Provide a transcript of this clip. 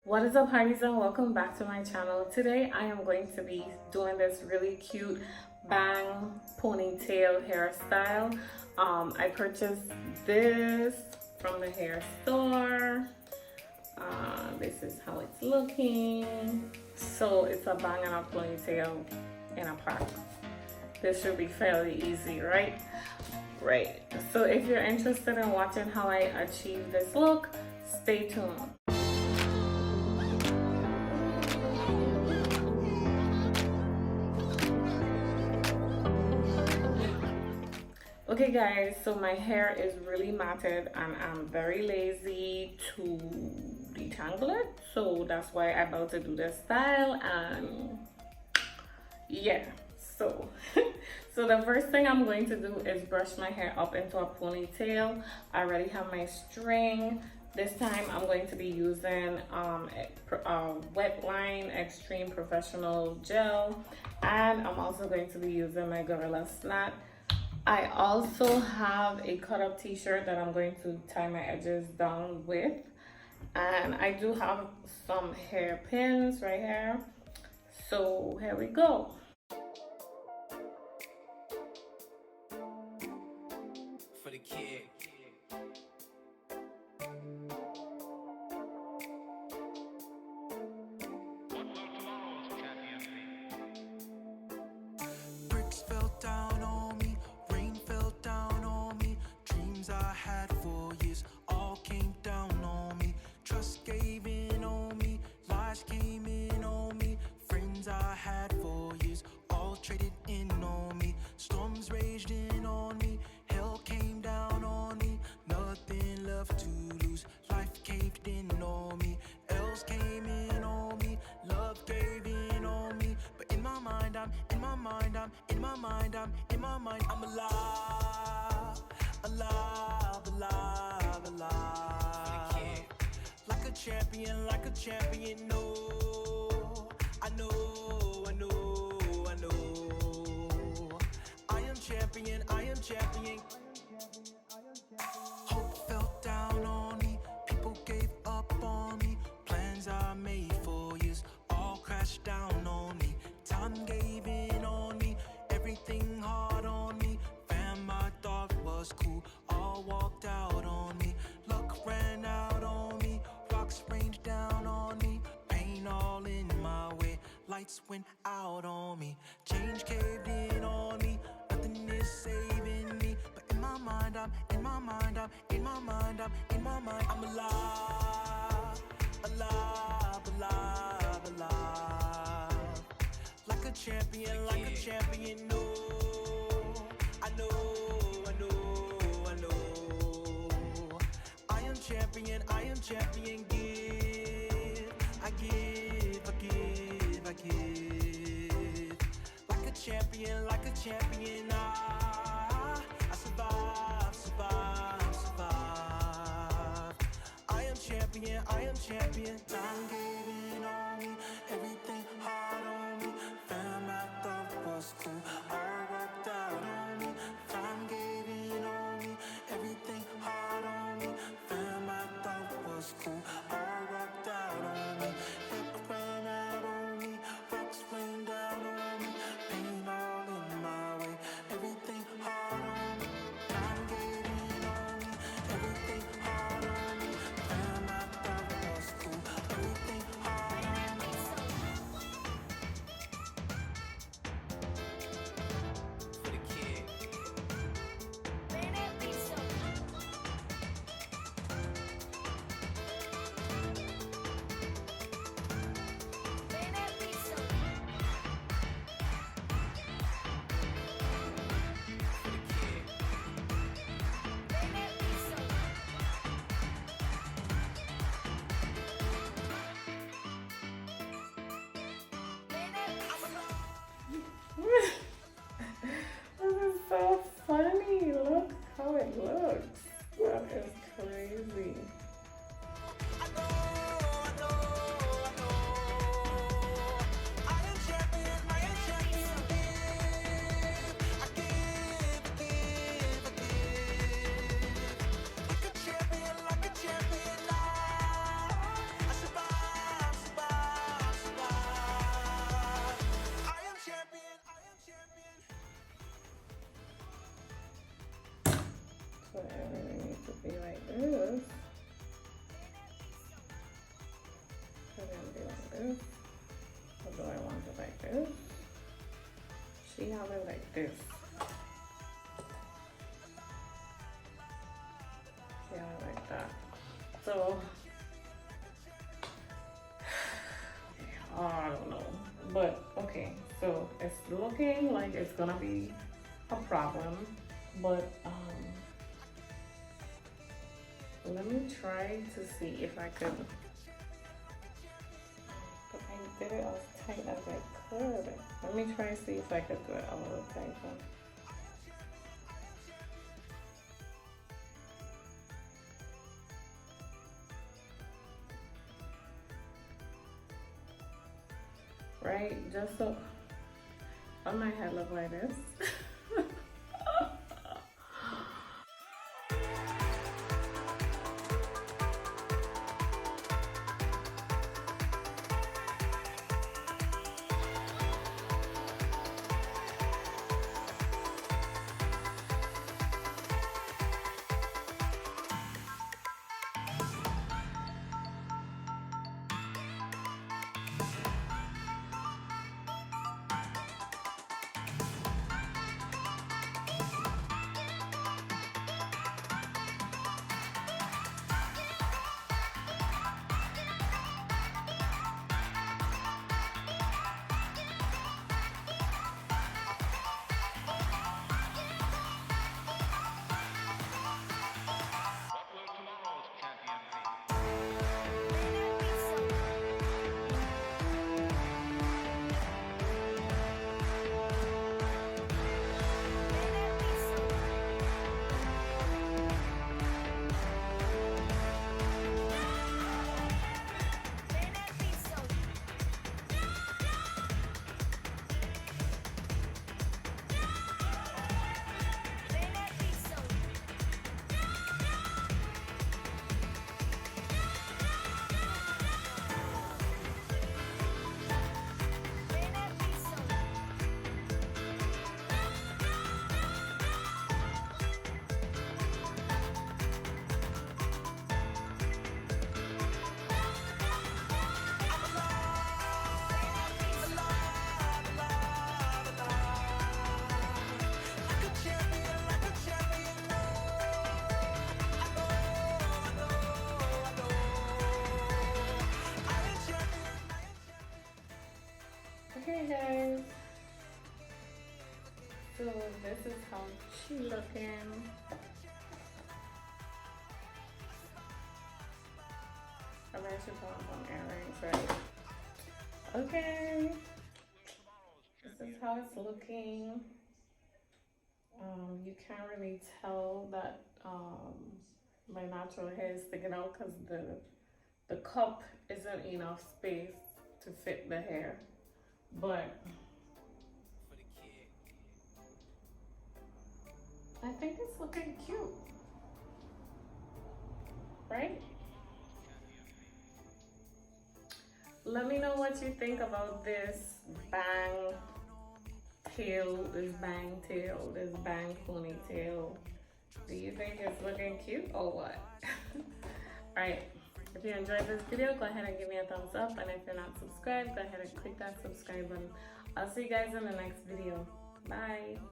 What is up, hearties, and welcome back to my channel. Today I am going to be doing this really cute bang ponytail hairstyle. I purchased this from the hair store. This is how it's looking. So it's a bang and a ponytail in a pack. This should be fairly easy, right? Right. So if you're interested in watching how I achieve this look, stay tuned. Okay guys, so my hair is really matted and I'm very lazy to detangle it, so that's why I'm about to do this style. And yeah, so so the first thing I'm going to do is brush my hair up into a ponytail. I already have my string. This time I'm going to be using Wet Line Extreme Professional Gel, and I'm also going to be using my GURL snot. I also have a cut up t-shirt that I'm going to tie my edges down with, and I do have some hair pins right here, so here we go. For the kid. Bricks fell down on me, rain fell down on me, dreams I had for years all came down on me, trust gave in on me, lies came in on me, friends I had for years all traded in on me, storms raged in on me, hell came down on me, nothing left to lose, life caved in on me, else came in on me, love gave in on me, but in my mind, I'm alive, like a champion, no, I know, I am champion, hope fell down on me, people gave up on me, plans I made for years all crashed down on me, time gave in on me, everything hard on me, fam I thought was cool, all walked out on me, luck ran out on me, rocks rained down on me, pain all in my way, lights went out on me, change caved in on me, nothing is saving me, but in my mind, I'm alive, like a champion, no, I know, I am champion, give, I give, like a champion, I survive, I am champion, time giving on me, everything hard on me, fam I thought was cool, all worked out on me, time giving on me, everything hard on me, fam I thought was cool, all worked out on me, luck ran out on me, rocks rained down on me, pain all in my way, everything hard on me, time giving on me, everything hard on me, fam I thought was cool, like this? Or do I want it like this? She have it like this. Yeah, like that. So, I don't know. But, okay. So, it's looking like it's gonna be a problem. But, let me try to see if I could. But I did it as tight as I could. Let me try to see if I could do it a little tighter. Right? Just so on my head look like this. Okay guys, so this is how she looking. I bet she put on some earrings, right? Okay, this is how it's looking. You can't really tell that my natural hair is sticking out because the cup isn't enough space to fit the hair. But I think it's looking cute, right? Let me know what you think about this bang tail, this bang tail, this bang ponytail. Do you think it's looking cute or what? Right. If you enjoyed this video, go ahead and give me a thumbs up. And if you're not subscribed, go ahead and click that subscribe button. I'll see you guys in the next video. Bye.